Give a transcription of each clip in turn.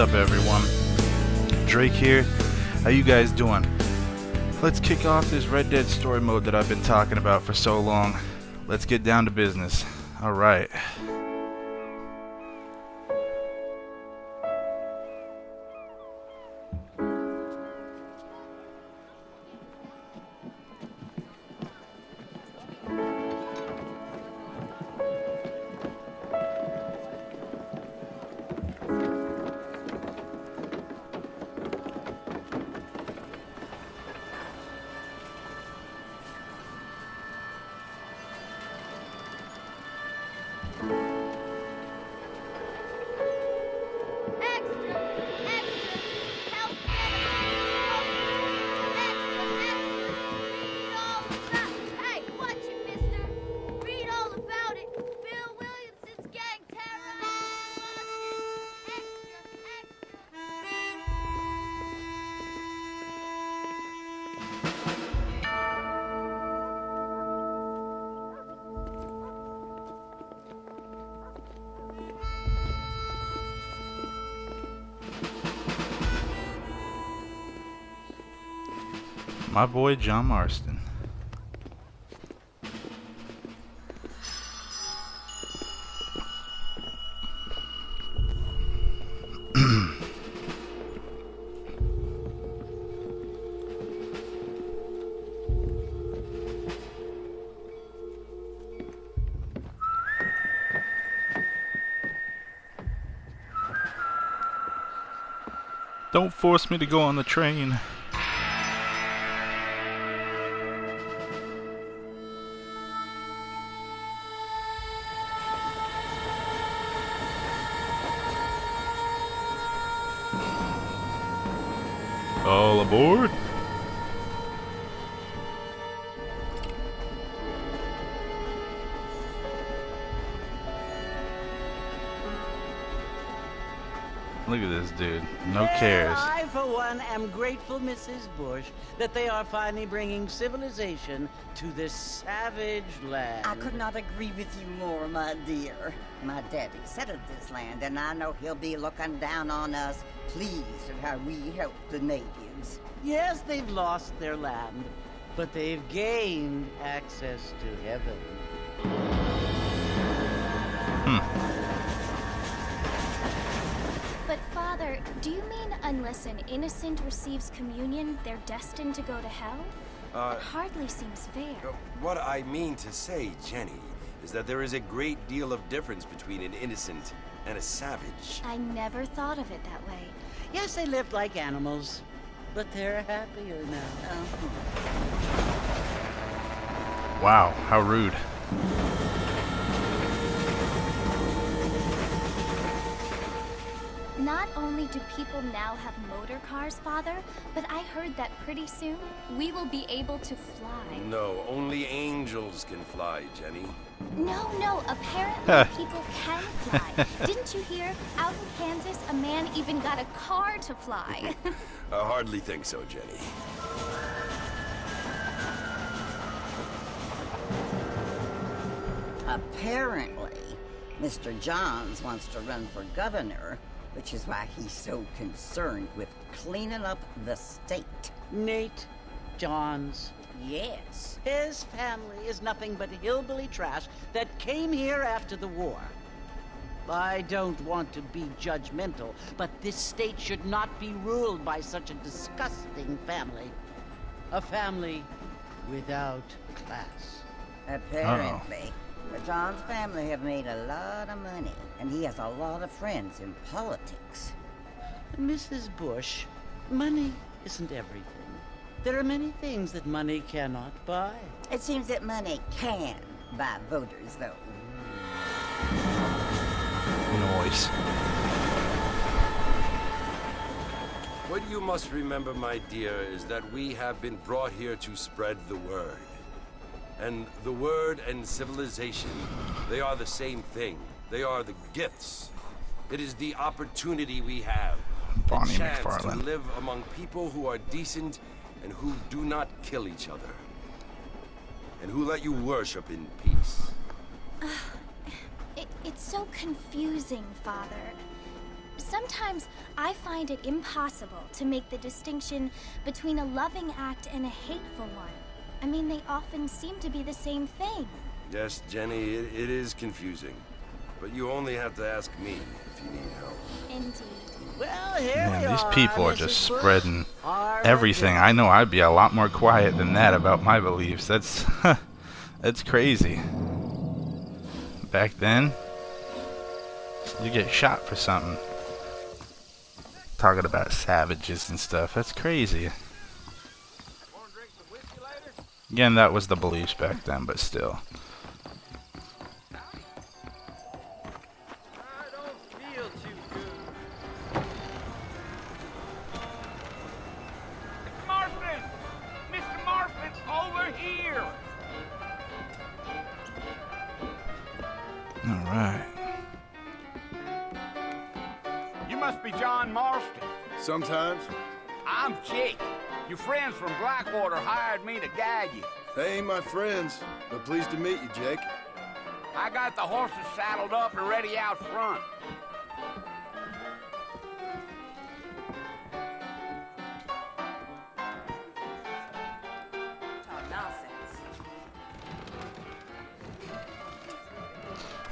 up, everyone? Drake here. How you guys doing? Let's kick off this Red Dead Story Mode that I've been talking about for so long. Let's get down to business. Alright. My boy John Marston. Don't force me to go on the train. All aboard! Look at this dude. No cares. I, for one, am grateful, Mrs. Bush, that they are finally bringing civilization to this savage land. I could not agree with you more, my dear. My daddy settled this land, and I know he'll be looking down on us, pleased at how we help the natives. Yes, they've lost their land, but they've gained access to heaven. But Father, do you mean unless an innocent receives communion, they're destined to go to hell? It hardly seems fair. What I mean to say, Jenny, is that there is a great deal of difference between an innocent and a savage. I never thought of it that way. Yes, they lived like animals, but they're happier now. Wow, how rude. Not only do people now have motor cars, Father, but I heard that pretty soon we will be able to fly. No, only angels can fly, Jenny. No, apparently people can fly. Didn't you hear? Out in Kansas, a man even got a car to fly. I hardly think so, Jenny. Apparently, Mr. Johns wants to run for governor, which is why he's so concerned with cleaning up the state. Nate Johns. Yes. His family is nothing but hillbilly trash that came here after the war. I don't want to be judgmental, but this state should not be ruled by such a disgusting family. A family without class. Apparently. The Johns family have made a lot of money, and he has a lot of friends in politics. Mrs. Bush, money isn't everything. There are many things that money cannot buy. It seems that money can buy voters, though. Noise. What you must remember, my dear, is that we have been brought here to spread the word. And the word and civilization, they are the same thing. They are the gifts. It is the opportunity we have. Bonnie the chance McFarlane. to live among people who are decent and who do not kill each other. And who let you worship in peace. It's so confusing, Father. Sometimes I find it impossible to make the distinction between a loving act and a hateful one. I mean, they often seem to be the same thing. Yes, Jenny, it is confusing. But you only have to ask me if you need help. Indeed. Well, here Man, we these are, people are Mrs. just Bush. spreading Our everything. I know I'd be a lot more quiet than that about my beliefs. That's that's crazy. Back then, you get shot for something. Talking about savages and stuff. That's crazy. Again, that was the beliefs back then, but still. Alright. You must be John Marston. Sometimes. I'm Jake. Your friends from Blackwater hired me to guide you. They ain't my friends, but pleased to meet you, Jake. I got the horses saddled up and ready out front.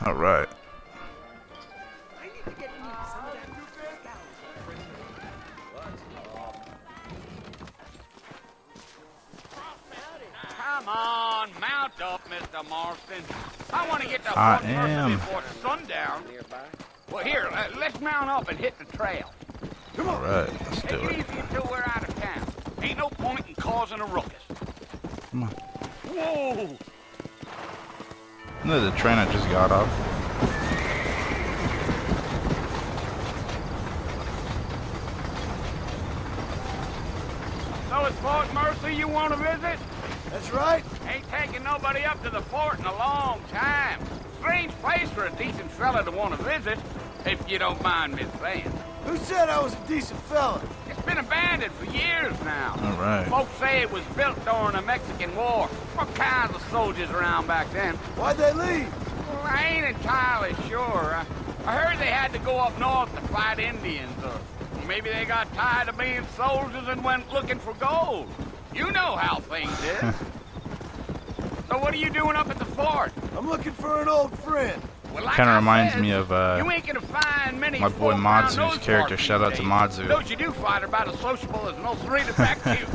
Alright. Come on, mount up, Mr. Marston. I want to get to I Fort Mercer am. before sundown. Well, here, let's mount up and hit the trail. Come on. Alright, let's do Take it it. easy until we're out of town. Ain't no point in causing a ruckus. Come on. Whoa! Look at the train I just got off. So it's Fort Mercer you want to visit? That's right. Ain't taking nobody up to the fort in a long time. Strange place for a decent fella to want to visit, if you don't mind me saying. Who said I was a decent fella? It's been abandoned for years now. Alright. Folks say it was built during the Mexican War. What kinds of soldiers around back then? Why'd they leave? Well, I ain't entirely sure. I heard they had to go up north to fight Indians, or maybe they got tired of being soldiers and went looking for gold. You know how things is. So what are you doing up at the fort? I'm looking for an old friend. Well, like Kind of I reminds said, me of you ain't gonna find many my boy folk around those Madzu's character. parts Shout out these to days. Madzu. Those you do find are about as sociable as no three to back you.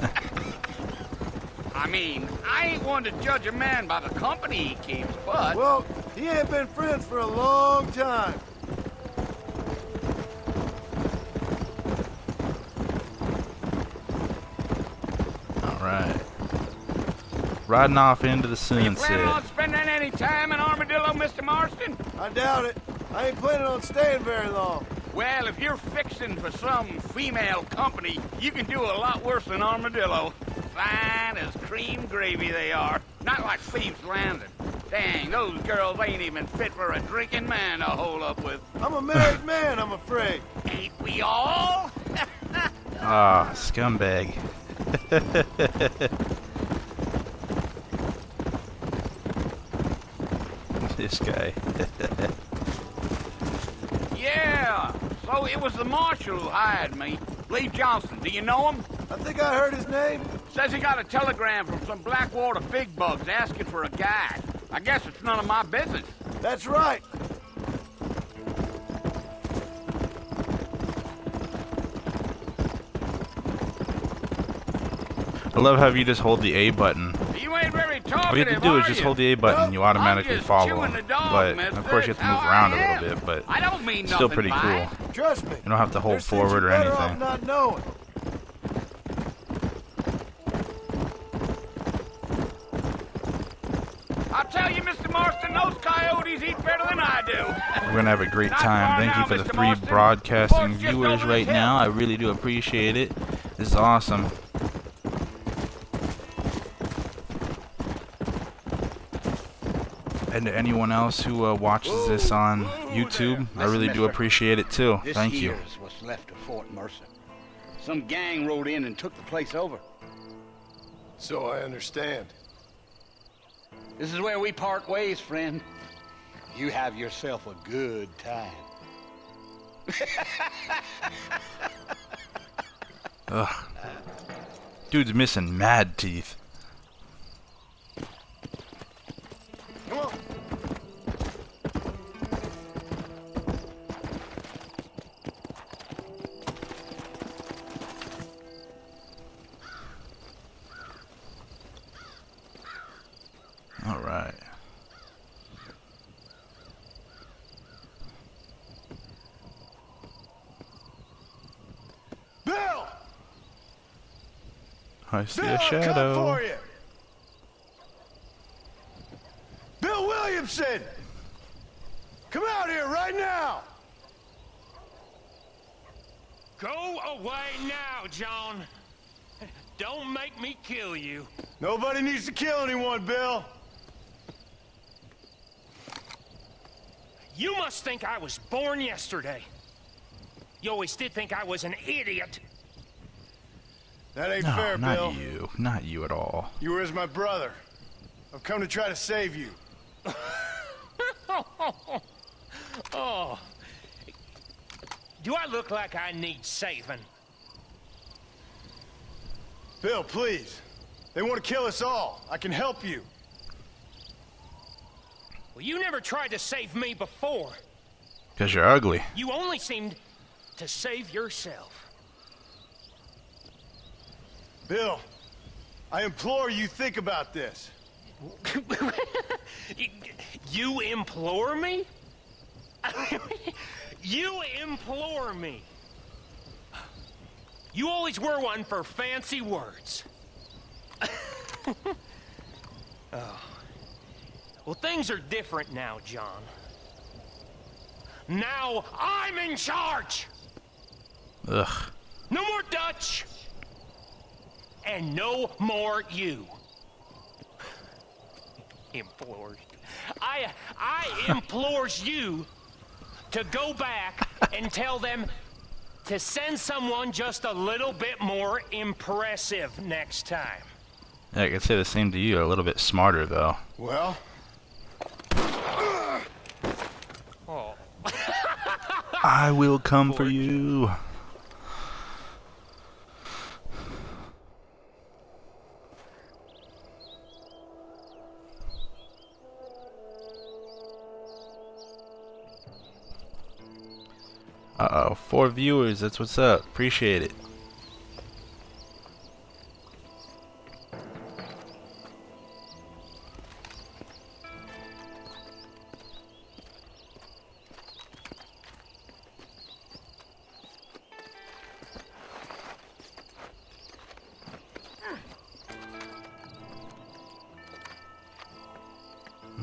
I mean, I ain't one to judge a man by the company he keeps, but... Well, he ain't been friends for a long time. Alright. Riding off into the Are you planning sunset. on spending any time in Armadillo, Mr. Marston? I doubt it. I ain't planning on staying very long. Well, if you're fixing for some female company, you can do a lot worse than Armadillo. Fine as cream gravy they are. Not like Thieves Landing. Dang, those girls ain't even fit for a drinking man to hole up with. I'm a married man, I'm afraid. Ain't we all? Ah, scumbag. This guy. Yeah, so it was the marshal who hired me. Lee Johnson, do you know him? I think I heard his name. Says he got a telegram from some Blackwater big bugs asking for a guide. I guess it's none of my business. That's right. I love how you just hold the A button. You ain't very talkative, All you have to do is are just you? hold the A button and you automatically I'm just follow chewing them. the dog, But mister. of course you have to That's move how around I a am. little bit, but I don't mean still nothing pretty by cool. it. Trust me. You don't have to hold There's things forward you're or better off anything. not knowing. I'll tell you, Mr. Marston, those coyotes eat better than I do. We're gonna have a great Not time. far Thank you now, for the Mr. 3 Marston. broadcasting Fort's just viewers over right this now. I hill. really do appreciate it. This is awesome. And to anyone else who watches this on YouTube, I really do appreciate it too. This Thank you. here's what's left of Fort Mercer. Some gang rode in and took the place over. So I understand. This is where we part ways, friend. You have yourself a good time. Ugh. Dude's missing mad teeth. Come on. All right. Bill! I see Bill, a I'll come shadow. for you. Bill Williamson! Come out here right now! Go away now, John. Don't make me kill you. Nobody needs to kill anyone, Bill. You must think I was born yesterday. You always did think I was an idiot. That ain't No, fair, not Bill. you. Not you at all. You were as my brother. I've come to try to save you. Oh. Do I look like I need saving? Bill, please. They want to kill us all. I can help you. Well, you never tried to save me before. Because you're ugly. You only seemed to save yourself. Bill, I implore you, think about this. You implore me? You implore me. You always were one for fancy words. Oh. Well, things are different now, John. Now I'm in charge. Ugh. No more Dutch. And no more you. Implores. I implores you to go back and tell them to send someone just a little bit more impressive next time. Yeah, I could say the same to you. A little bit smarter, though. Well, Oh. I will come for you. Uh-oh, 4 viewers, that's what's up. Appreciate it.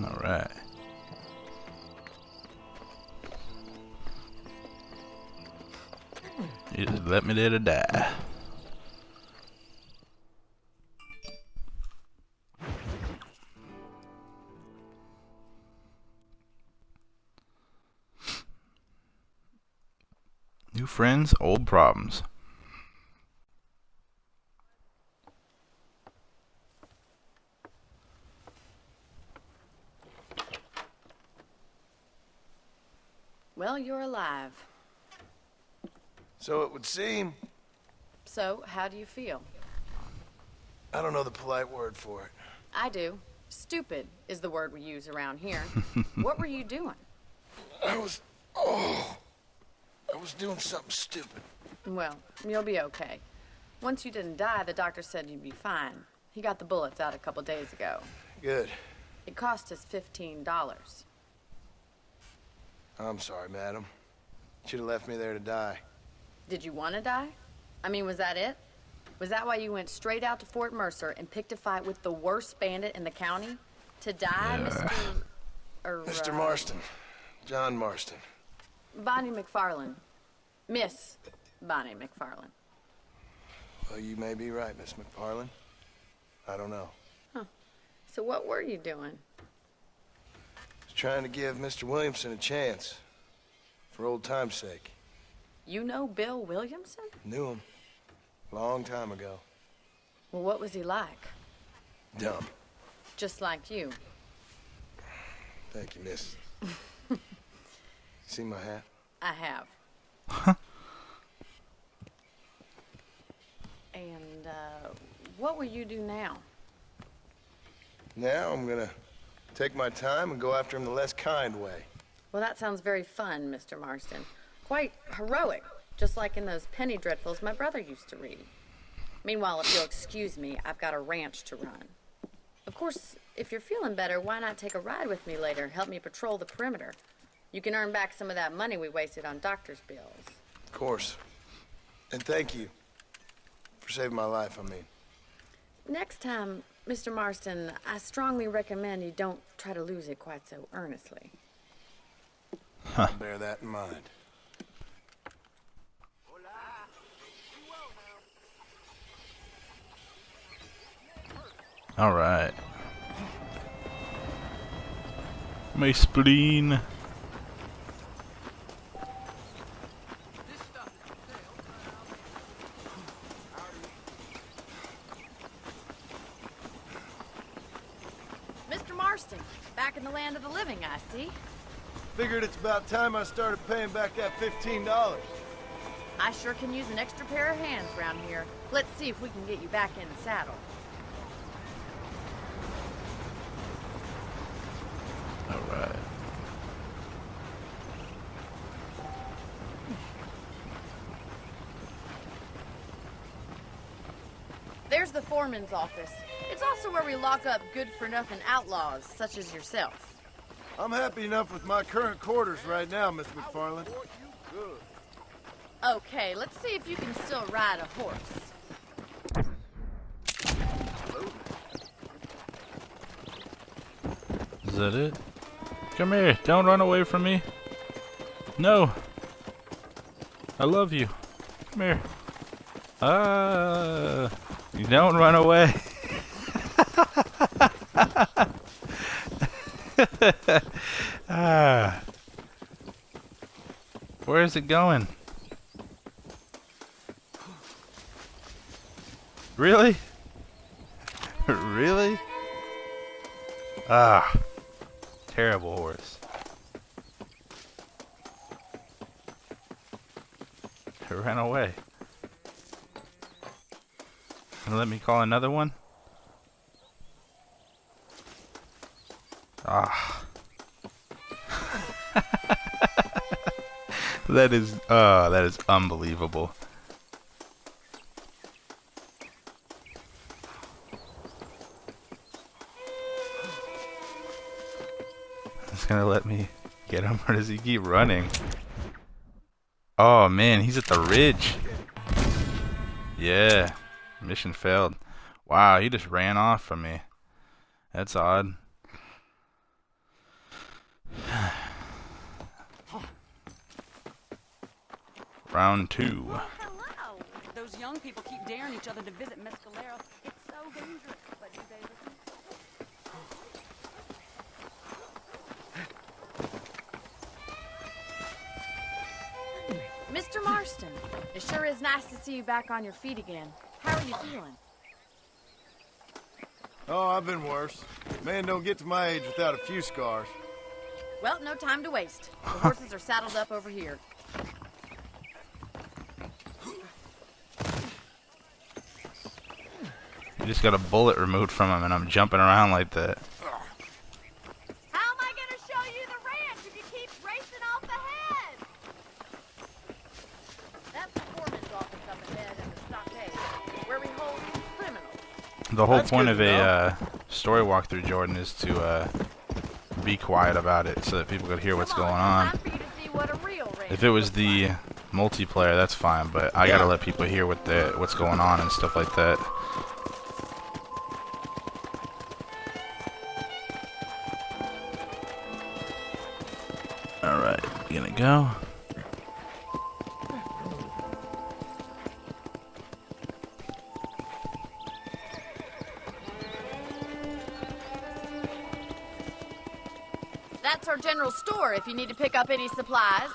All right. You just let me there to die. New friends, old problems. Well, you're alive. so it would seem. So, how do you feel? I don't know the polite word for it. I do. Stupid is the word we use around here. What were you doing? I was doing something stupid. Well, you'll be okay. Once you didn't die, the doctor said you'd be fine. He got the bullets out a couple days ago. Good. It cost us $15. I'm sorry, madam. Should have left me there to die. Did you want to die? I mean, was that it? Was that why you went straight out to Fort Mercer and picked a fight with the worst bandit in the county? To die, Mr. Marston. John Marston. Bonnie McFarlane. Miss Bonnie McFarlane. Well, you may be right, Miss McFarlane. I don't know. So what were you doing? I was trying to give Mr. Williamson a chance. For old time's sake. You know Bill Williamson? Knew him. Long time ago. Well, what was he like? Dumb. Just like you. Thank you, miss. See my hat? I have. And, what will you do now? Now I'm gonna take my time and go after him the less kind way. Well, that sounds very fun, Mr. Marston. Quite heroic, just like in those penny dreadfuls my brother used to read. Meanwhile, if you'll excuse me, I've got a ranch to run. Of course, if you're feeling better, why not take a ride with me later? Help me patrol the perimeter. You can earn back some of that money we wasted on doctor's bills. Of course. And thank you for saving my life, I mean. Next time, Mr. Marston, I strongly recommend you don't try to lose it quite so earnestly. I'll bear that in mind. All right. My spleen. Mr. Marston, back in the land of the living, I see. Figured it's about time I started paying back that $15. I sure can use an extra pair of hands around here. Let's see if we can get you back in the saddle. All right. There's the foreman's office. It's also where we lock up good-for-nothing outlaws, such as yourself. I'm happy enough with my current quarters right now, Miss McFarland. Okay, let's see if you can still ride a horse. Is that it? Come here. Don't run away from me. No. I love you. Come here. You don't run away. Where is it going? Really? Really? Terrible horse. It ran away. And let me call another one? That is unbelievable. It's gonna let me get him, or does he keep running? Oh man, he's at the ridge. Yeah, mission failed. Wow, he just ran off from me. That's odd. Round 2. Well, hello. Those young people keep daring each other to visit Mescalero. It's so dangerous. But do they listen? Mr. Marston, it sure is nice to see you back on your feet again. How are you feeling? Oh, I've been worse. Man don't get to my age without a few scars. Well, no time to waste. The horses are saddled up over here. You just got a bullet removed from him and I'm jumping around like that. How am I going to show you the ranch if you keep racing off ahead? That's the foreman's office up ahead in the stockade, where we hold criminals. The whole point of a story walkthrough, Jordan, is to be quiet about it so that people could hear what's going on. Time for you to see what a real ranch If it was the multiplayer, that's fine, but I gotta let people hear what's going on and stuff like that. Alright, gonna go. That's our general store if you need to pick up any supplies.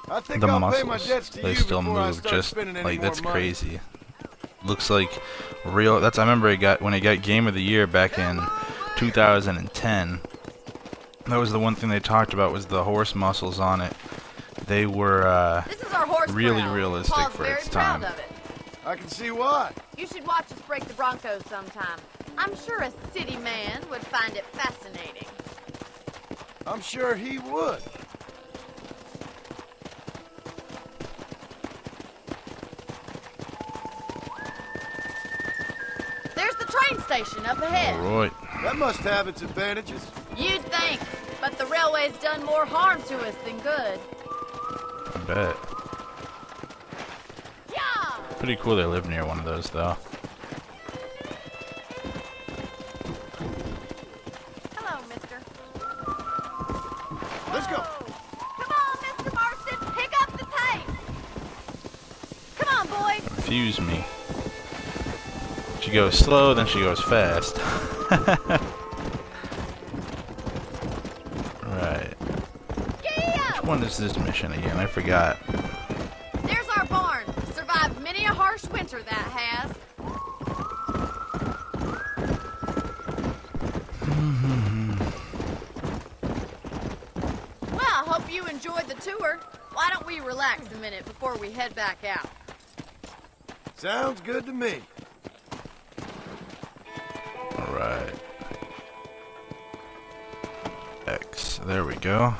I think The I'll pay my muscles, debts to they you still before I move start just spending any like more that's money. crazy. Looks like real. That's I remember it got when it got Game of the Year back in 2010. That was the one thing they talked about was the horse muscles on it they were This is our horse really corral. realistic Paul's for very its time. proud of it. I can see why. You should watch us break the Broncos sometime. I'm sure a city man would find it fascinating. I'm sure he would. There's the train station up ahead. All right. That must have its advantages. You'd think, but the railway's done more harm to us than good. I bet. Yeah! Pretty cool they live near one of those, though. Hello, mister. Let's go. Come on, Mr. Marston, pick up the pace. Come on, boys. Confuse me. She goes slow, then she goes fast. Right. Yeah! Which one is this mission again? I forgot. There's our barn. Survived many a harsh winter, that has. Well, I hope you enjoyed the tour. Why don't we relax a minute before we head back out? Sounds good to me. All right. X. There we go.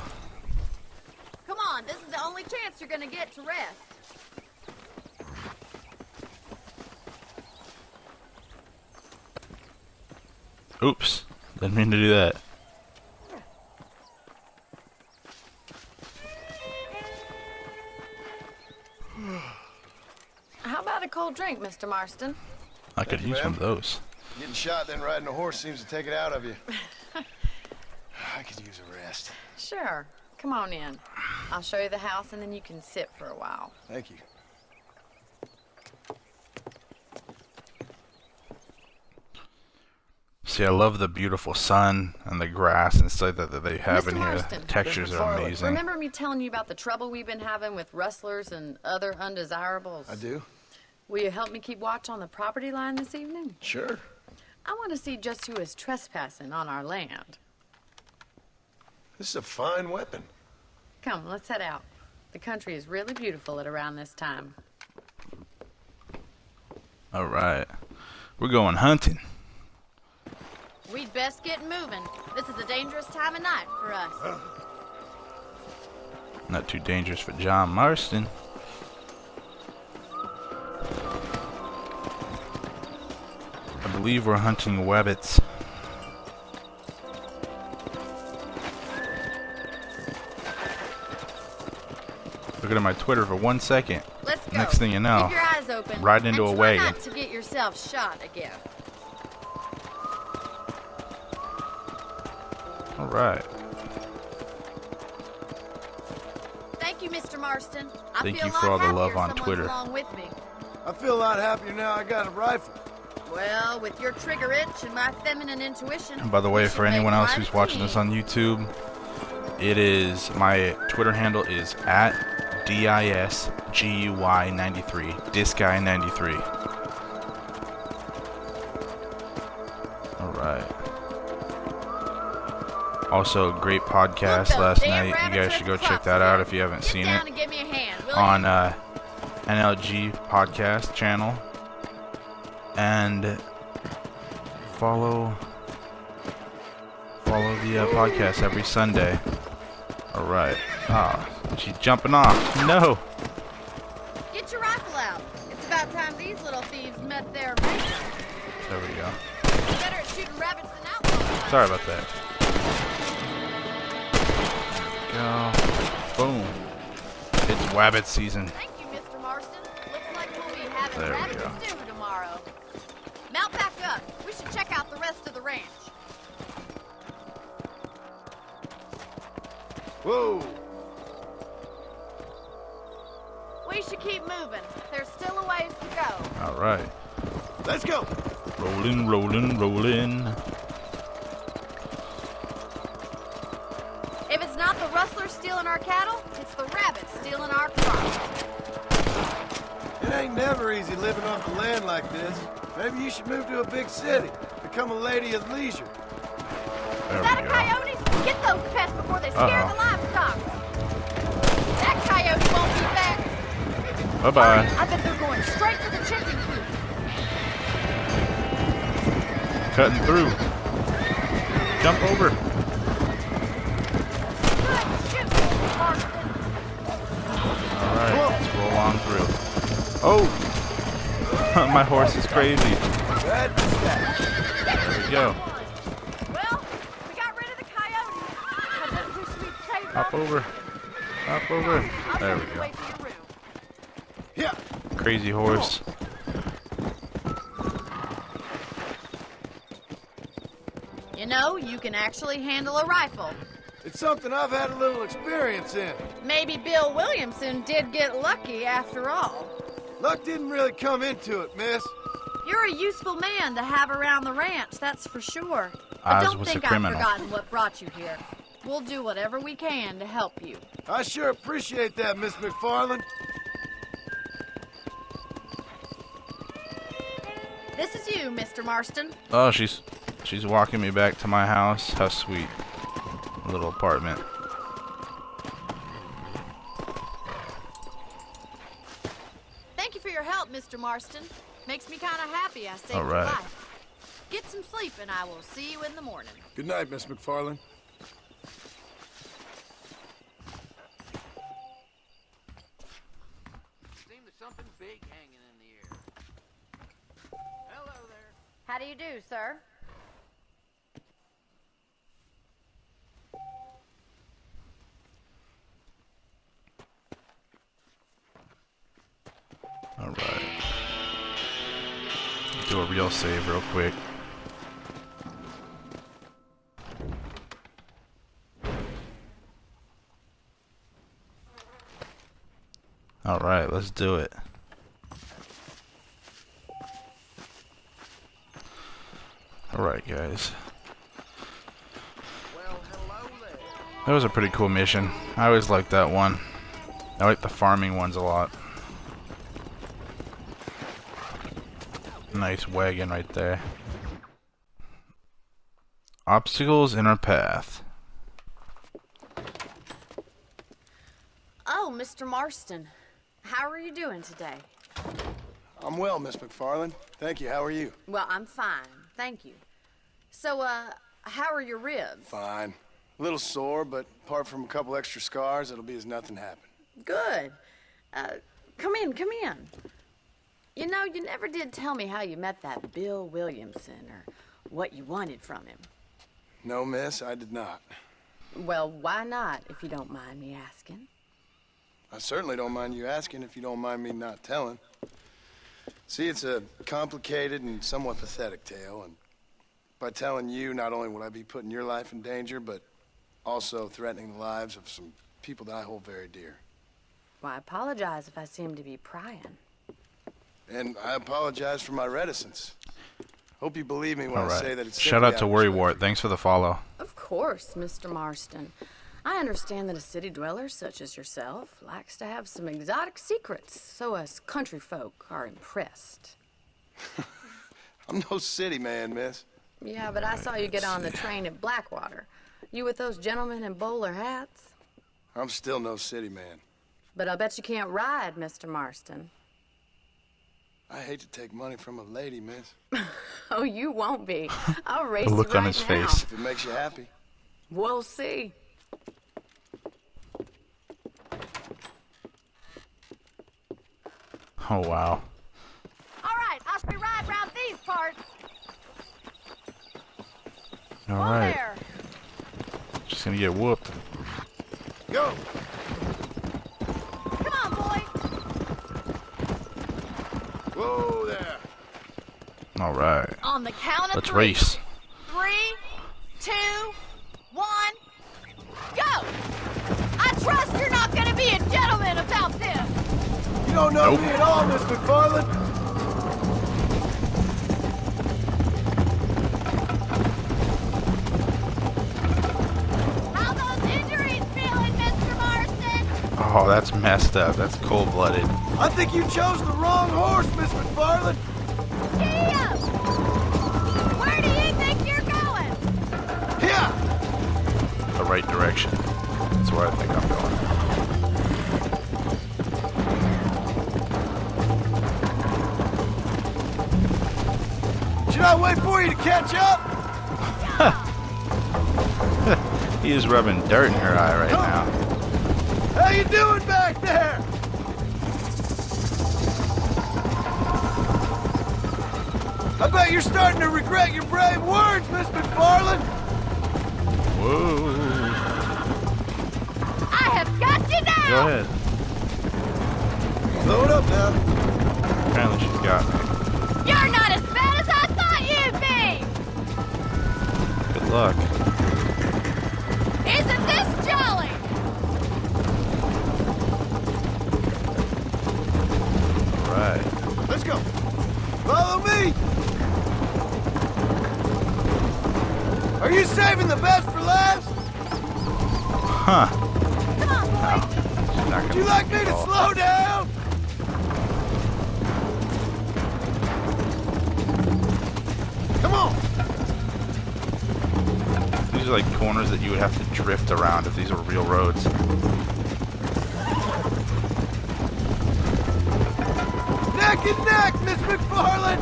Come on, this is the only chance you're gonna get to rest. Oops. Didn't mean to do that. How about a cold drink, Mr. Marston? I could use one of those. Getting shot, then riding a horse seems to take it out of you. I could use a rest. Sure. Come on in. I'll show you the house and then you can sit for a while. Thank you. See, I love the beautiful sun and the grass and stuff that they have Mr. in here. Marston. The textures are amazing. Remember me telling you about the trouble we've been having with rustlers and other undesirables? I do. Will you help me keep watch on the property line this evening? Sure. I want to see just who is trespassing on our land. This is a fine weapon. Come, let's head out. The country is really beautiful at around this time. All right. We're going hunting. We'd best get moving. This is a dangerous time of night for us. Not too dangerous for John Marston. I believe we're hunting wabbits. Looking at my Twitter for 1 second. Let's go. Next thing you know, keep your eyes open. riding into and a try wagon. not to get yourself shot again. All right. Thank you, Mr. Marston. I Thank feel you a for lot all the love happier on someone's Twitter. Along with me. I feel a lot happier now I got a rifle. Well, with your trigger itch and my feminine intuition. And by the way, we for should anyone make else quite who's a watching team. this on YouTube, it is my Twitter handle is @DISGUY93, DisGuy93. All right. Also, great podcast Look, those last damn night. You rabbits guys at should the go check crops that out again. if you haven't Get seen down it and give me a hand, will on you? NLG podcast channel. And follow the podcast every Sunday. All right. Ah, she's jumping off. No. Get your rifle out. It's about time these little thieves met their mate. There we go. Better at shooting rabbits than outlaws. Sorry about that. There we go. Boom. It's wabbit season. Thank you, Mr. Marston. Looks like we'll be having There we rabbit go. stew tomorrow. Mount back up. We should check out the rest of the ranch. Whoa! We should keep moving. There's still a ways to go. All right. Let's go! Rolling, rolling, rolling. If it's not the rustlers stealing our cattle, it's the rabbits stealing our crops. It ain't never easy living off the land like this. Maybe you should move to a big city. Become a lady of leisure. There Is that we a go. coyote? Get those pests before they scare Uh-oh. the livestock. That coyote Bye-bye. I bet they're going straight to the chicken coop. Cutting through. Jump over. Alright, let's roll on through. Oh! My horse is crazy. There we go. Well, we got rid of the coyote. Hop over. Hop over. There we go. Yeah. Crazy horse. You know, you can actually handle a rifle. It's something I've had a little experience in. Maybe Bill Williamson did get lucky after all. Luck didn't really come into it, miss. You're a useful man to have around the ranch, that's for sure. But Oz don't was a think I've criminal. forgotten what brought you here. We'll do whatever we can to help you. I sure appreciate that, Miss McFarland. This is you, Mr. Marston. Oh, she's walking me back to my house. How sweet. Little apartment. Thank you for your help, Mr. Marston. Makes me kind of happy I saved All your right. life. Get some sleep and I will see you in the morning. Good night, Miss McFarland. Seems there's something big hanging in the air. Hello there. How do you do, sir? Alright. Do a real save real quick. Alright, let's do it. Alright, guys. That was a pretty cool mission. I always liked that one. I like the farming ones a lot. Nice wagon right there. Obstacles in our path. Oh, Mr. Marston. How are you doing today? I'm well, Miss McFarland. Thank you. How are you? Well, I'm fine. Thank you. So, how are your ribs? Fine. A little sore, but apart from a couple extra scars, it'll be as nothing happened. Good. Come in, come in. You know, you never did tell me how you met that Bill Williamson or what you wanted from him. No, miss, I did not. Well, why not, if you don't mind me asking? I certainly don't mind you asking if you don't mind me not telling. See, it's a complicated and somewhat pathetic tale, and by telling you, not only would I be putting your life in danger, but also threatening the lives of some people that I hold very dear. Well, I apologize if I seem to be prying. And I apologize for my reticence. Hope you believe me when I say that it's Shout out to Worrywart. Thanks for the follow. Of course, Mr. Marston. I understand that a city dweller such as yourself likes to have some exotic secrets, so us country folk are impressed. I'm no city man, miss. Yeah, but I saw you get on the train at Blackwater. You with those gentlemen in bowler hats? I'm still no city man. But I bet you can't ride, Mr. Marston. I hate to take money from a lady, miss. Oh, you won't be. I'll race The you look right on his now. face. If it makes you happy. We'll see. Oh, wow. All right, I should ride around these parts. Alright. There. Just gonna get whooped. Go! Come on, boy. Whoa there! Alright. On the count of Let's three. race. 3, 2, 1, go! I trust you're not gonna be a gentleman about this. You don't know Nope. me at all, Miss McFarland. How those injuries feeling, Mr. Marston? Oh, that's messed up. That's cold-blooded. I think you chose the wrong horse, Miss McFarland. Gee up! Where do you think you're going? Here! The right direction. That's where I think I'm going. I wait for you to catch up? He is rubbing dirt in her eye right now. How you doing back there? I bet you're starting to regret your brave words, Miss McFarland. Whoa. I have got you now! Go ahead. Slow it up now. Apparently she's got me. You're not as bad as I thought you'd be! Good luck. Isn't this jolly? Alright. Let's go. Follow me. Are you saving the best for last? Huh. Come on, boy! She's not Would gonna you like me to fall. slow down? Come on. These are like corners that you would have to drift around if these were real roads. Neck and neck, Miss McFarland.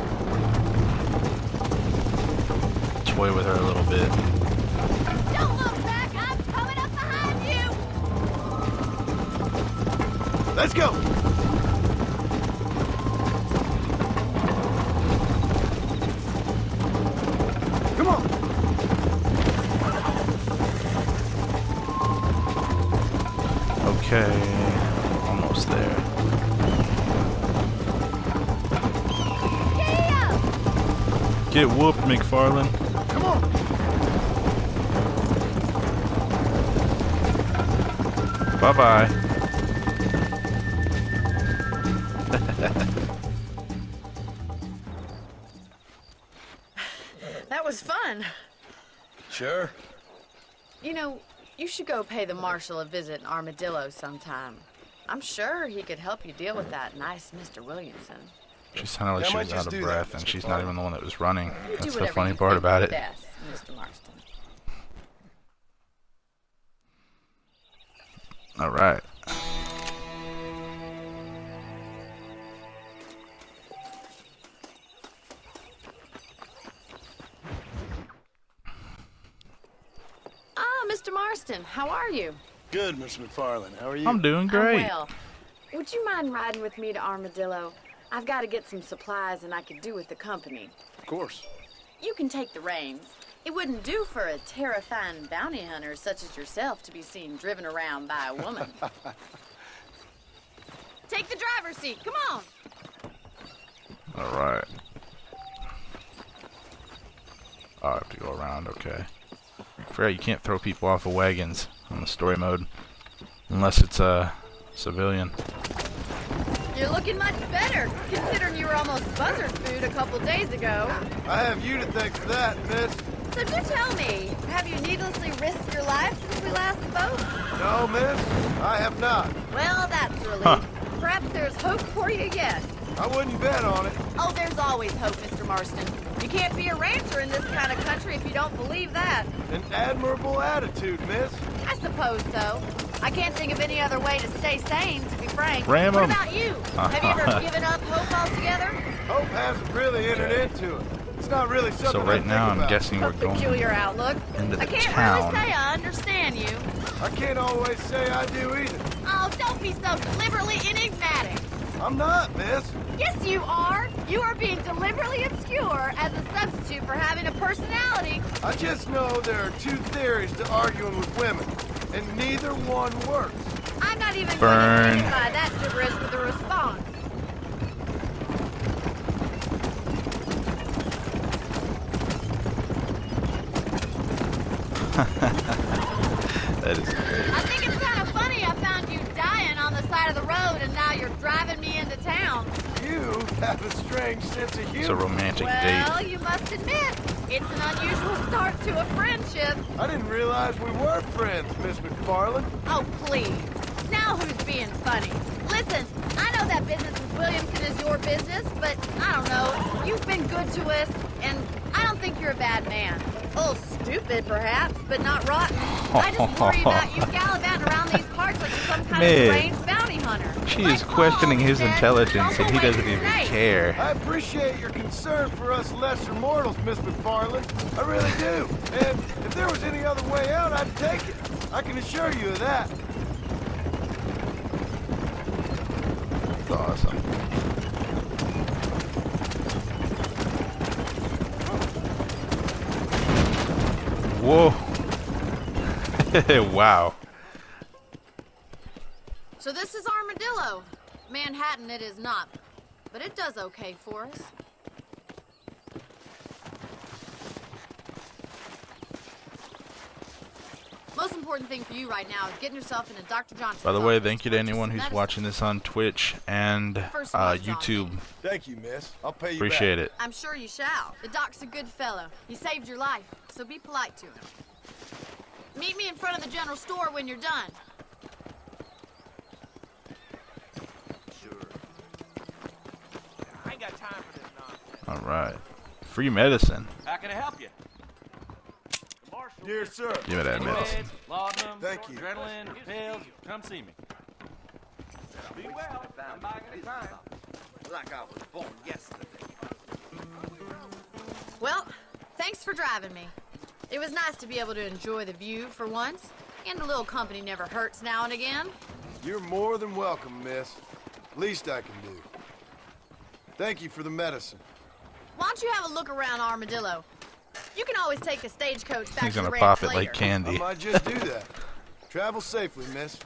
Toy with her a little bit. Don't look back! I'm coming up behind you! Let's go. Come on. Okay. Almost there. Get whooped, McFarlane. Come on. Bye-bye. That was fun. Sure. You know, you should go pay the marshal a visit in Armadillo sometime. I'm sure he could help you deal with that nice Mr. Williamson. She sounded like Yeah, I she might was just out of do that, breath, and Mr. she's not Farley. even the one that was running. Do That's the whatever funny you part think about is it. best, Mr. Marston. All right. Ah, Mr. Marston, how are you? Good, Miss McFarland. How are you? I'm doing I'm great. well. Would you mind riding with me to Armadillo? I've got to get some supplies and I could do with the company. Of course. You can take the reins. It wouldn't do for a terrifying bounty hunter such as yourself to be seen driven around by a woman. Take the driver's seat. Come on. All right. Oh, I have to go around. Okay. I forgot you can't throw people off of wagons on the story mode unless it's a civilian. You're looking much better, considering you were almost buzzard food a couple days ago. I have you to thank for that, miss. So do tell me, have you needlessly risked your life since we last spoke? No, miss. I have not. Well, that's a relief. Huh. Perhaps there's hope for you yet. I wouldn't bet on it. Oh, there's always hope, Mr. Marston. You can't be a rancher in this kind of country if you don't believe that. An admirable attitude, miss. I suppose so. I can't think of any other way to stay sane, to be frank. Ram What 'em. about you? Have you ever given up hope altogether? Hope hasn't really entered into it. It's not really something So I right think now I'm about. guessing A we're going peculiar outlook. into I the can't town. really say I understand you. I can't always say I do either. Oh, don't be so deliberately enigmatic. I'm not, miss. Yes, you are. You are being deliberately obscure as a substitute for having a personality. I just know there are two theories to arguing with women, and neither one works. I'm not even Burn. going to dignify that gibberish with a response. That is great. I think it's kind of funny I found you dying on the side of the road and now you're driving me into town. You have a strange sense of It's a humor. romantic Well, date. you must admit, it's an unusual start to a friendship. I didn't realize we were friends, Miss McFarland. Oh, please. Now who's being funny? Listen, I know that business with Williamson is your business, but I don't know. You've been good to us, and I don't think you're a bad man. A little stupid, perhaps, but not rotten. I just worry about you gallivanting around these parts like you're some kind of Mid. deranged bounty hunter. she is questioning his intelligence and he doesn't even care. I appreciate your concern for us lesser mortals, Miss McFarland. I really do. And if there was any other way out, I'd take it. I can assure you of that. That's awesome. Whoa. Wow. So this is Armadillo. Manhattan it is not, but it does okay for us. Most important thing for you right now is getting yourself into Dr. Johnson's By the way, office thank you to to purchase anyone some who's medicine. watching this on Twitch and First one's on YouTube. me. Thank you, miss. I'll pay you Appreciate back. it. I'm sure you shall. The doc's a good fellow. He saved your life, so be polite to him. Meet me in front of the general store when you're done. I ain't got time for this nonsense. All right. Free medicine. How can I help you? Dear sir. Give me that medicine. Meds, laudanum, Thank you. adrenaline, pills. Come see me. Be well. I'm back anytime. Like I was born yesterday. Well, thanks for driving me. It was nice to be able to enjoy the view for once, and a little company never hurts now and again. You're more than welcome, miss. Least I can do. Thank you for the medicine. Why don't you have a look around Armadillo? You can always take a stagecoach back He's to the gonna ranch pop it later. like candy. I might just do that. Travel safely, miss.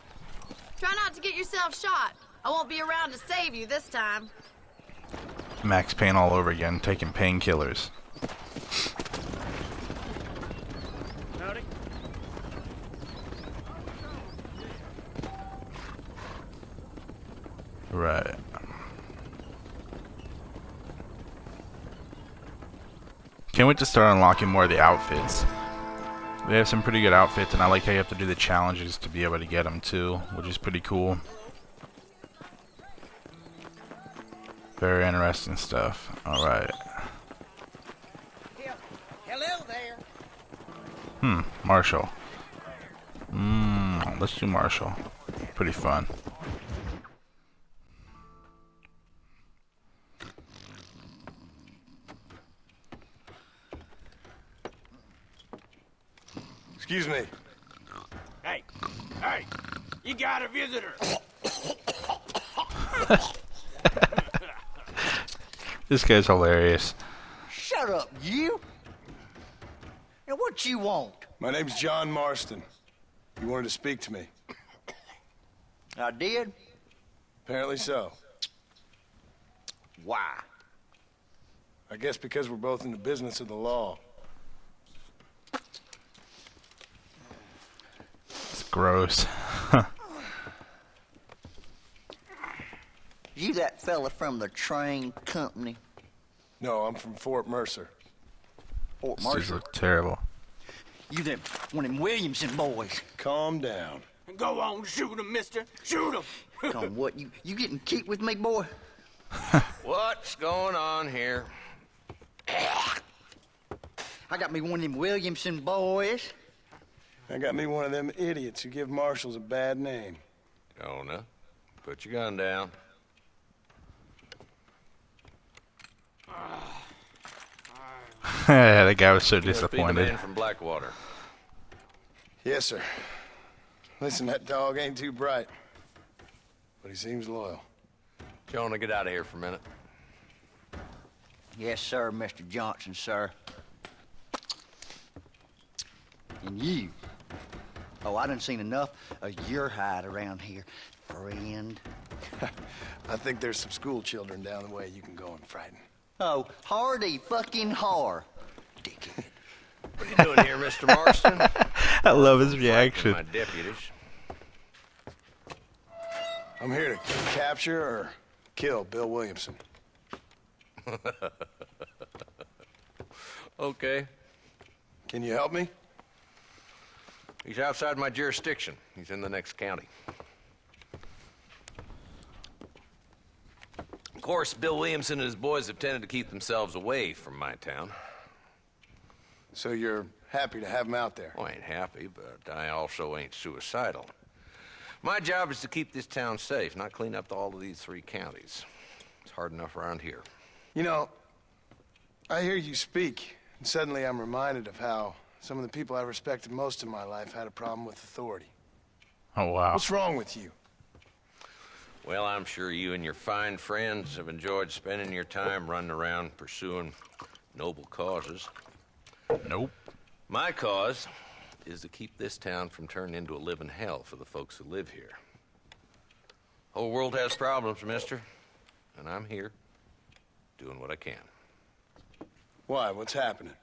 Try not to get yourself shot. I won't be around to save you this time. Max Payne all over again, taking painkillers. Howdy. Right. Can't wait to start unlocking more of the outfits. They have some pretty good outfits, and I like how you have to do the challenges to be able to get them too, which is pretty cool. Very interesting stuff. Alright. Hello there. Marshall. Let's do Marshall. Pretty fun. Excuse me. Hey, you got a visitor. This guy's hilarious. Shut up, you. And what you want? My name's John Marston. You wanted to speak to me. I did? Apparently so. Why? I guess because we're both in the business of the law. It's gross. You that fella from the train company? No, I'm from Fort Mercer. Fort These Mercer? look terrible. You them one of them Williamson boys. Calm down. Go on, shoot him, mister. Shoot him. Come what, you getting keep with me, boy? What's going on here? I got me one of them Williamson boys. I got me one of them idiots who give marshals a bad name. Jonah, put your gun down. That guy was so You're the disappointed. man from Blackwater. Yes, sir. Listen, that dog ain't too bright, but he seems loyal. Jonah, get out of here for a minute. Yes, sir, Mr. Johnson, sir. And you. Oh, I done seen enough of your hide around here, friend. I think there's some school children down the way you can go and frighten. Oh, hardy fucking har. Dickhead. What are you doing here, Mr. Marston? I love his reaction. My deputies. I'm here to capture or kill Bill Williamson. Okay. Can you help me? He's outside my jurisdiction. He's in the next county. Of course, Bill Williamson and his boys have tended to keep themselves away from my town. So you're happy to have him out there? Well, I ain't happy, but I also ain't suicidal. My job is to keep this town safe, not clean up all of these 3 counties. It's hard enough around here. You know, I hear you speak, and suddenly I'm reminded of how some of the people I respected most in my life had a problem with authority. Oh, wow. What's wrong with you? Well, I'm sure you and your fine friends have enjoyed spending your time running around pursuing noble causes. Nope. My cause is to keep this town from turning into a living hell for the folks who live here. Whole world has problems, mister, and I'm here doing what I can. Why? What's happening?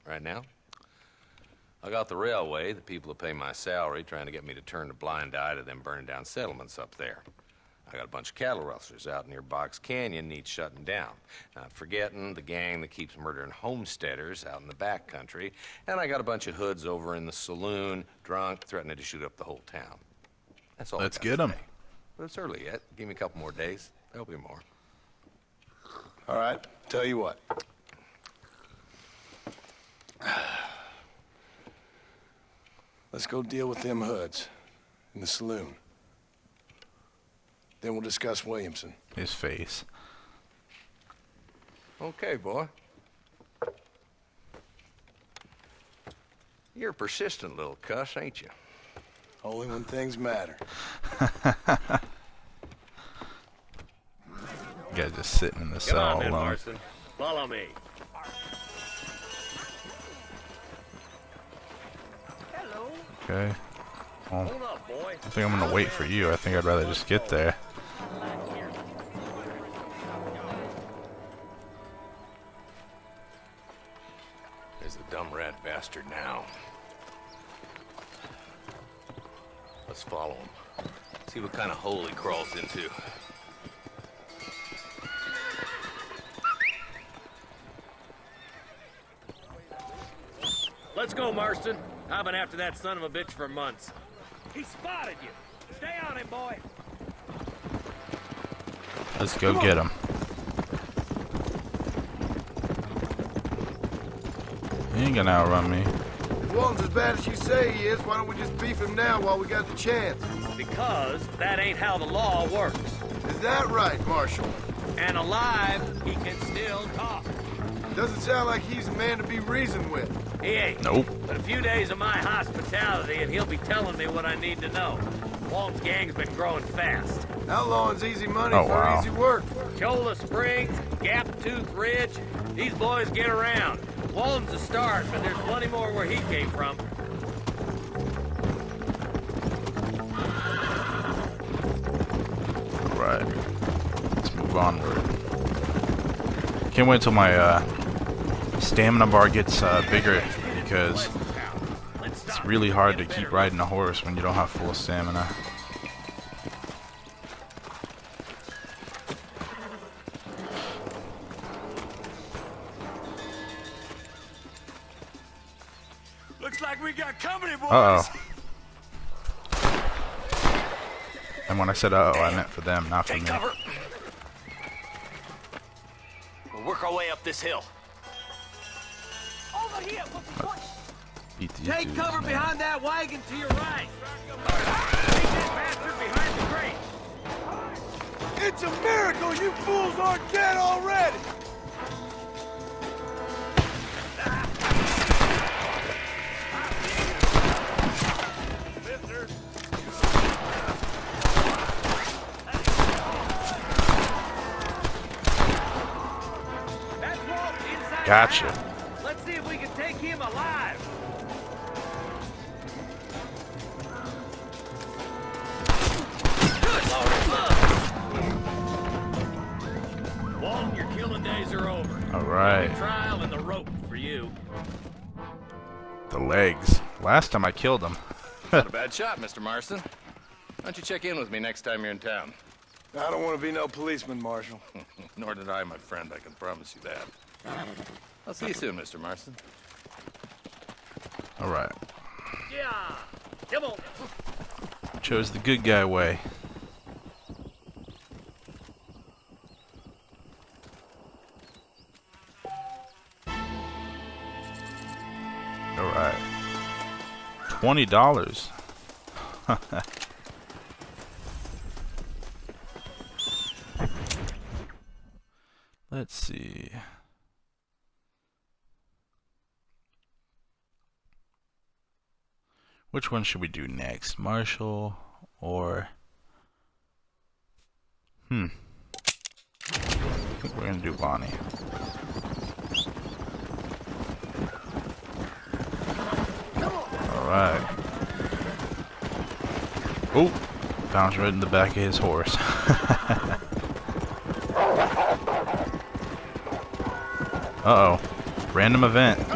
Right now, I got the railway, the people who pay my salary, trying to get me to turn a blind eye to them burning down settlements up there. I got a bunch of cattle rustlers out near Box Canyon needs shutting down. Not forgetting the gang that keeps murdering homesteaders out in the back country. And I got a bunch of hoods over in the saloon, drunk, threatening to shoot up the whole town. That's all. Let's get them. But it's early yet. Give me a couple more days. There'll be more. All right, tell you what. Let's go deal with them hoods in the saloon. Then we'll discuss Williamson. His face. Okay, boy. You're a persistent little cuss, ain't you? Only when things matter. Guy just sitting in the cell Come on, then, alone. Marston. Follow me. Hello. Okay. Well, Hold up, boy. I think I'm gonna wait for you. I think I'd rather just get there. There's the dumb rat bastard now. Let's follow him. See what kind of hole he crawls into. Let's go, Marston. I've been after that son of a bitch for months. He spotted you. Stay on him, boy. Let's go get him. He ain't gonna outrun me. If Walton's as bad as you say he is, why don't we just beef him now while we got the chance? Because that ain't how the law works. Is that right, Marshal? And alive, he can still talk. Doesn't sound like he's a man to be reasoned with. He ain't. Nope. But a few days of my hospitality and he'll be telling me what I need to know. Walton's gang's been growing fast. Outlawing's easy money Oh, for wow. easy work. Cholla Springs, Gap Tooth Ridge, these boys get around. Walton's a start, but there's plenty more where he came from. Alright. Let's move onward. Can't wait till my stamina bar gets bigger, because it's really hard to keep riding a horse when you don't have full stamina. Looks like we got company, boys. Uh-oh. And when I said uh-oh, I meant for them, not for me. Cover. We'll work our way up this hill. Over here. Beat these Take dudes, cover man. behind that wagon to your right. Take that bastard behind the crate. It's a miracle you fools aren't dead already! Gotcha. Let's see if we can take him alive. Good Lord above. Walton, your killing days are over. Alright. The trial and the rope for you. The legs. Last time I killed him. Not a bad shot, Mr. Marston. Why don't you check in with me next time you're in town? I don't want to be no policeman, Marshal. Nor did I, my friend. I can promise you that. I'll see you soon, Mr. Marston. Alright. Yeah. Come on. Chose the good guy way. Alright. $20. Let's see. Which one should we do next? Marshall or... I think we're gonna do Bonnie. Alright. Oh! Bounced right in the back of his horse. Uh-oh. Random event.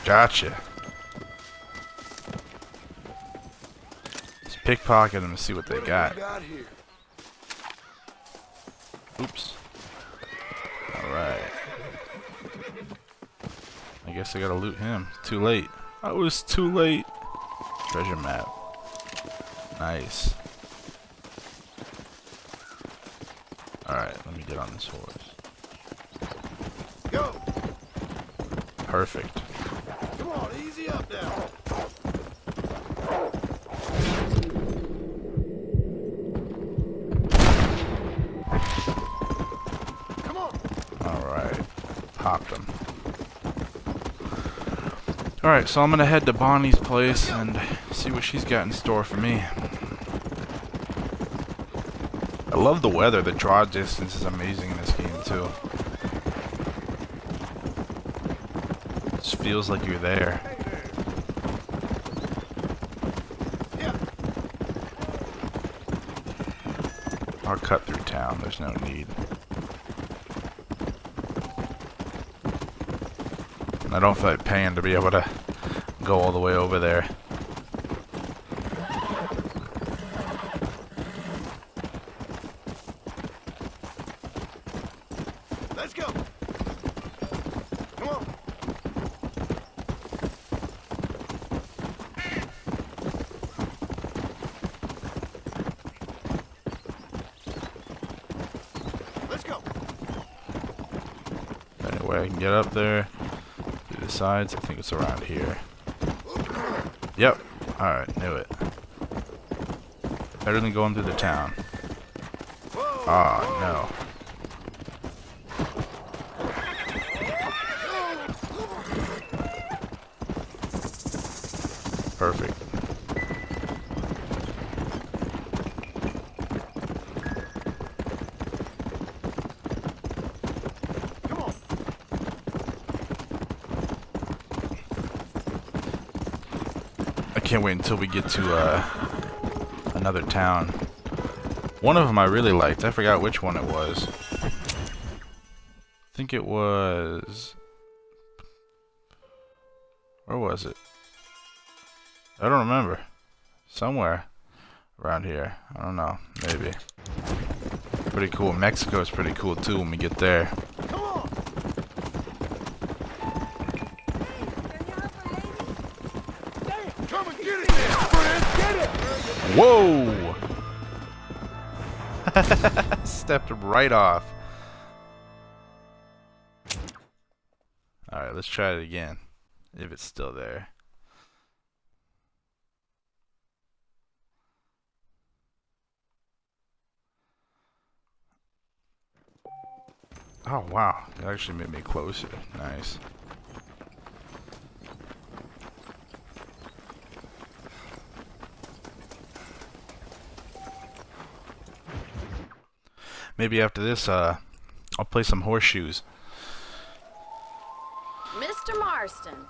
Gotcha. Let's pickpocket them and see what they got. Oops. Alright. I guess I gotta loot him. Too late. I was too late. Treasure map. Nice. Alright, let me get on this horse. Go! Perfect. Come on, easy up now. Come on. Alright. Popped him. Alright, so I'm gonna head to Bonnie's place and see what she's got in store for me. I love the weather. The draw distance is amazing in this game too. It just feels like you're there. I'll cut through town. There's no need. I don't feel like paying to be able to go all the way over there. Let's go. Come on. Let's go. Anyway, I can get up there. Sides, I think it's around here. Yep. Alright, knew it. Better than going through the town. Ah, no. Perfect. Can't wait until we get to another town. One of them I really liked. I forgot which one it was. I think it was... Where was it? I don't remember. Somewhere around here. I don't know. Maybe. Pretty cool. Mexico is pretty cool too when we get there. Whoa! Stepped right off. Alright, let's try it again. If it's still there. Oh wow, it actually made me closer. Nice. Maybe after this, I'll play some horseshoes. Mr. Marston,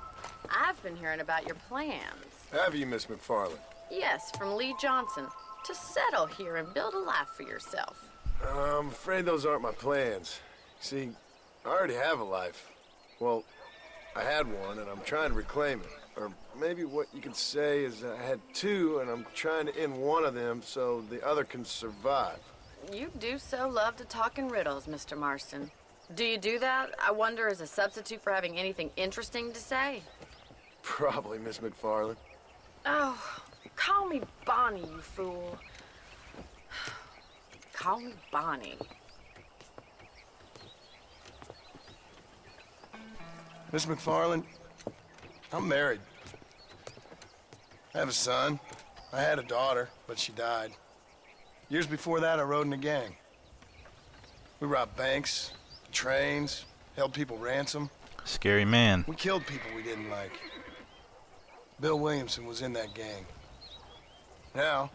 I've been hearing about your plans. Have you, Miss McFarland? Yes, from Lee Johnson. To settle here and build a life for yourself. I'm afraid those aren't my plans. See, I already have a life. Well, I had one, and I'm trying to reclaim it. Or maybe what you could say is I had two, and I'm trying to end one of them so the other can survive. You do so love to talk in riddles, Mr. Marston. Do you do that, I wonder, as a substitute for having anything interesting to say? Probably, Miss McFarland. Oh, call me Bonnie, you fool. Call me Bonnie. Miss McFarland, I'm married. I have a son. I had a daughter, but she died. Years before that, I rode in a gang. We robbed banks, trains, held people ransom. Scary man. We killed people we didn't like. Bill Williamson was in that gang. Now,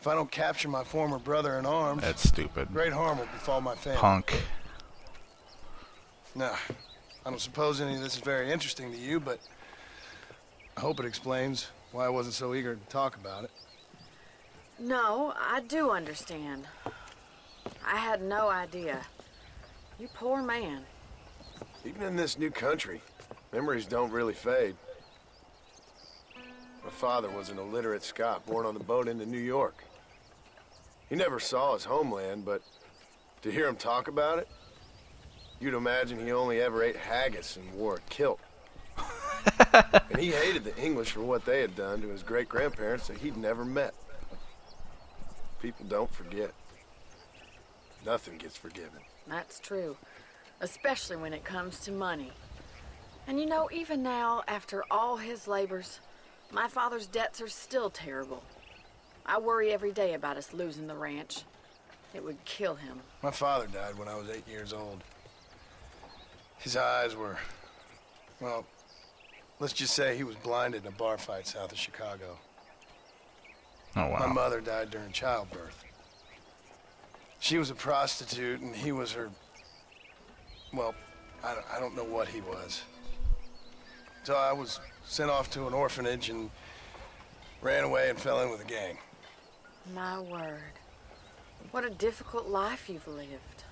if I don't capture my former brother in arms, that's stupid. Great harm will befall my family. Punk. Nah, I don't suppose any of this is very interesting to you, but I hope it explains why I wasn't so eager to talk about it. No, I do understand. I had no idea. You poor man. Even in this new country, memories don't really fade. My father was an illiterate Scot born on the boat into New York. He never saw his homeland, but to hear him talk about it, you'd imagine he only ever ate haggis and wore a kilt. And he hated the English for what they had done to his great-grandparents that he'd never met. People don't forget. Nothing gets forgiven. That's true. Especially when it comes to money. And you know, even now, after all his labors, my father's debts are still terrible. I worry every day about us losing the ranch. It would kill him. My father died when I was 8 years old. His eyes were, well, let's just say he was blinded in a bar fight south of Chicago. Oh, wow. My mother died during childbirth. She was a prostitute and he was her, well, I don't know what he was. So I was sent off to an orphanage and ran away and fell in with a gang. My word. What a difficult life you've lived.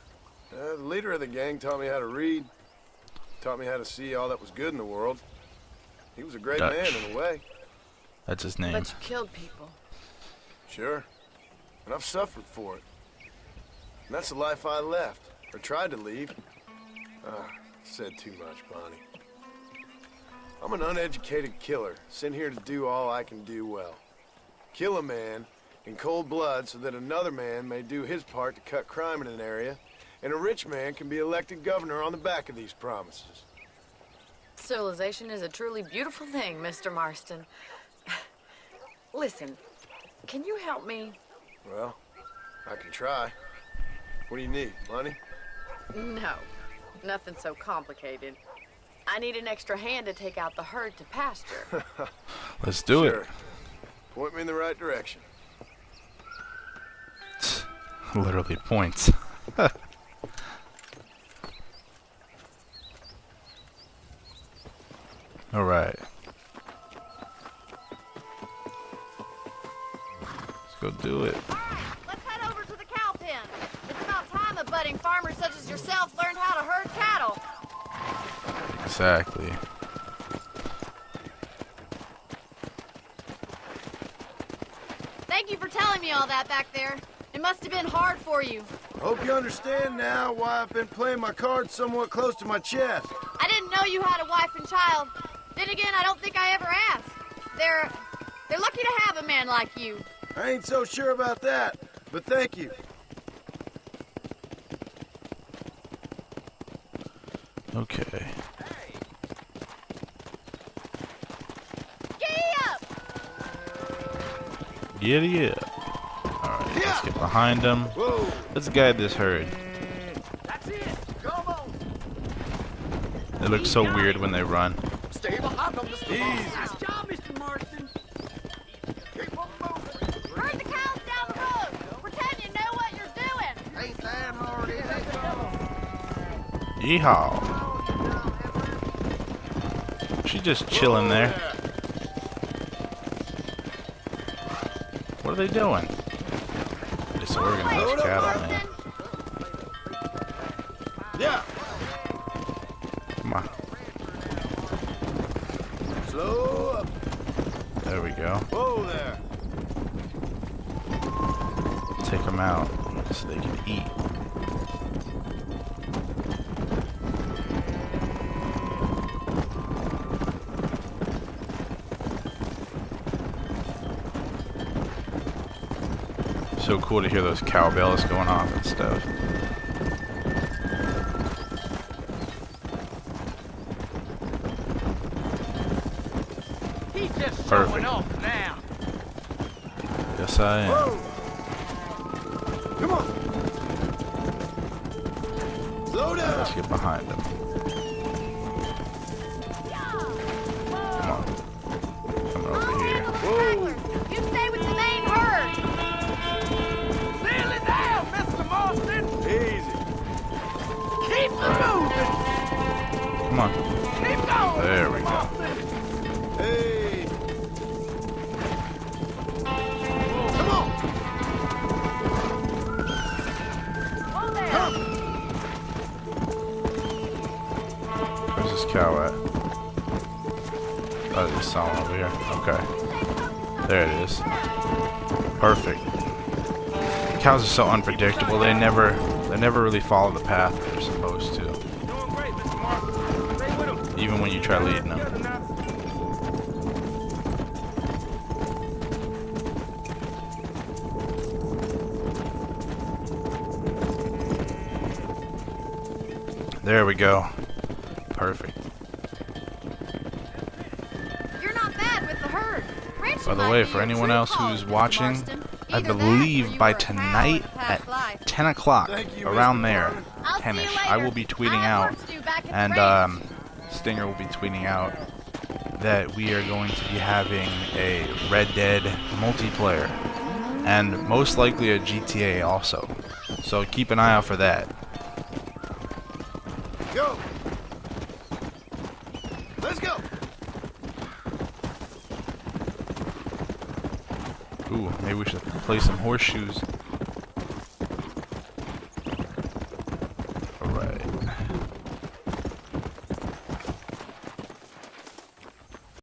The leader of the gang taught me how to read. Taught me how to see all that was good in the world. He was a great Dutch. man in a way. That's his name. But you killed people. Sure. And I've suffered for it. And that's the life I left, or tried to leave. Said too much, Bonnie. I'm an uneducated killer, sent here to do all I can do well. Kill a man in cold blood so that another man may do his part to cut crime in an area, and a rich man can be elected governor on the back of these promises. Civilization is a truly beautiful thing, Mr. Marston. Listen, can you help me? Well, I can try. What do you need, money? No, nothing so complicated. I need an extra hand to take out the herd to pasture. Let's do it. Point me in the right direction. Literally points. All right. Let's go do it. All right, let's head over to the cow pen. It's about time a budding farmer such as yourself learned how to herd cattle. Exactly. Thank you for telling me all that back there. It must have been hard for you. Hope you understand now why I've been playing my cards somewhat close to my chest. I didn't know you had a wife and child. Then again, I don't think I ever asked. They're lucky to have a man like you. I ain't so sure about that, but thank you. Okay. Giddy up! Giddy up. Alright, let's get behind them. Whoa. Let's guide this herd. That's it. Come on. They look so weird when they run. Stay behind them, Mr. Marston. Nice job, Mr. Marston. Keep on moving. Herd the cows down the road. Pretend you know what you're doing. Ain't that hard, is it? Yeehaw. She's just chilling there. What are they doing? Disorganized cattle, man. Yeah. Come on. Slow up. There we go. Whoa there. Take them out so they can eat. So cool to hear those cowbells going off and stuff. just Perfect. showing off now. Yes, I am. Come on. Slow down. Let's get behind him. Come on. Coming over here. You stay with the main herd. Seal it down, Mr. Marston. Easy. Keep it moving. Come on. Keep going. There we go. Hey. Come on. Hold there. Come. Where's this cow at? Oh, there's someone over here. Okay. There it is. Perfect. Cows are so unpredictable. They never really follow the path they're supposed to. Doing great, Mr. Marston. Stay with him. Even when you try leading them. There we go. Perfect. You're not bad with the herd. Ranching By the might way, be for your anyone true else calling, who's Mr. watching, Marston. I Either that or believe you by were a cow tonight in a past at life. 10 o'clock, Thank you, around Mr. there, Hornung. I'll see you 10ish, later. I will be tweeting I have out, work to do back at the and ranch. Stinger will be tweeting out that we are going to be having a Red Dead multiplayer, and most likely a GTA also. So keep an eye out for that. Go. Let's go. Ooh, maybe we should play some horseshoes.